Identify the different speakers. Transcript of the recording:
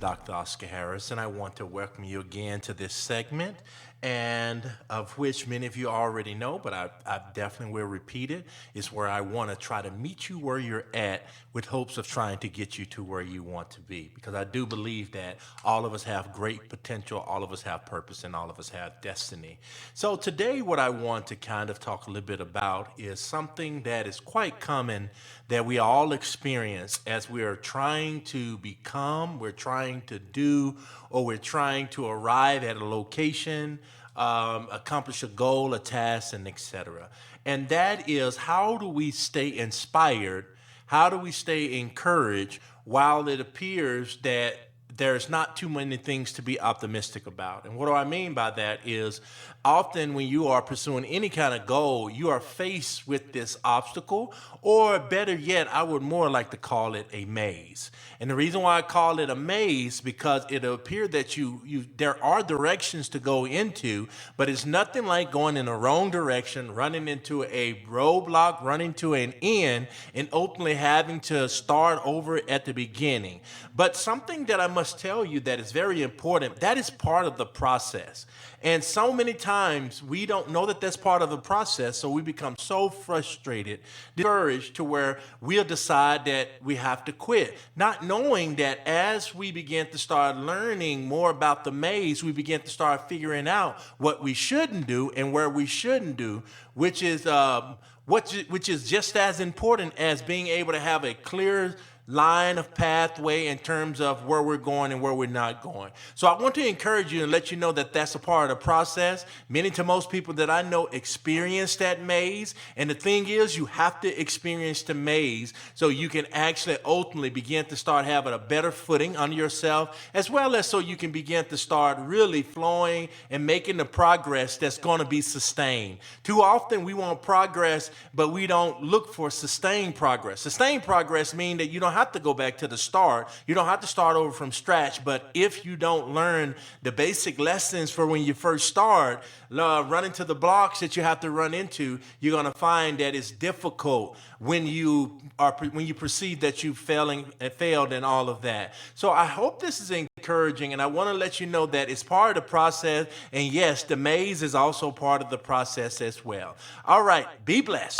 Speaker 1: Dr. Oscar Harris, and I want to welcome you again to this segment, and of which many of you already know, but I definitely will repeat it, is where I want to try to meet you where you're at with hopes of trying to get you to where you want to be. Because I do believe that all of us have great potential, all of us have purpose, and all of us have destiny. So today what I want to kind of talk a little bit about is something that is quite common that we all experience as we are trying to become, we're trying to do, or we're trying to arrive at a location, accomplish a goal, a task, and etc. And that is, how do we stay inspired? How do we stay encouraged while it appears that there's not too many things to be optimistic about? And what do I mean by that is, often when you are pursuing any kind of goal, you are faced with this obstacle, or better yet, I would more like to call it a maze. And the reason why I call it a maze, because it appears that there are directions to go into, but it's nothing like going in the wrong direction, running into a roadblock, running to an end, and ultimately having to start over at the beginning. But something that I must tell you that is very important, that is part of the process. And so many times we don't know that that's part of the process, so we become so frustrated, discouraged, to where we'll decide that we have to quit. Not knowing that as we begin to start learning more about the maze, we begin to start figuring out what we shouldn't do and where we shouldn't do, which is just as important as being able to have a clear line of pathway in terms of where we're going and where we're not going. So I want to encourage you and let you know that that's a part of the process. Many to most people that I know experience that maze. And the thing is, you have to experience the maze so you can actually ultimately begin to start having a better footing under yourself, as well as so you can begin to start really flowing and making the progress that's going to be sustained. Too often we want progress, but we don't look for sustained progress. Sustained progress means that you don't have to go back to the start. You don't have to start over from scratch. But if you don't learn the basic lessons for when you first start, run into the blocks that you have to run into, you're going to find that it's difficult when you perceive that you've failed and all of that. So I hope this is encouraging, and I want to let you know that it's part of the process. And yes, the maze is also part of the process as well. All right, be blessed.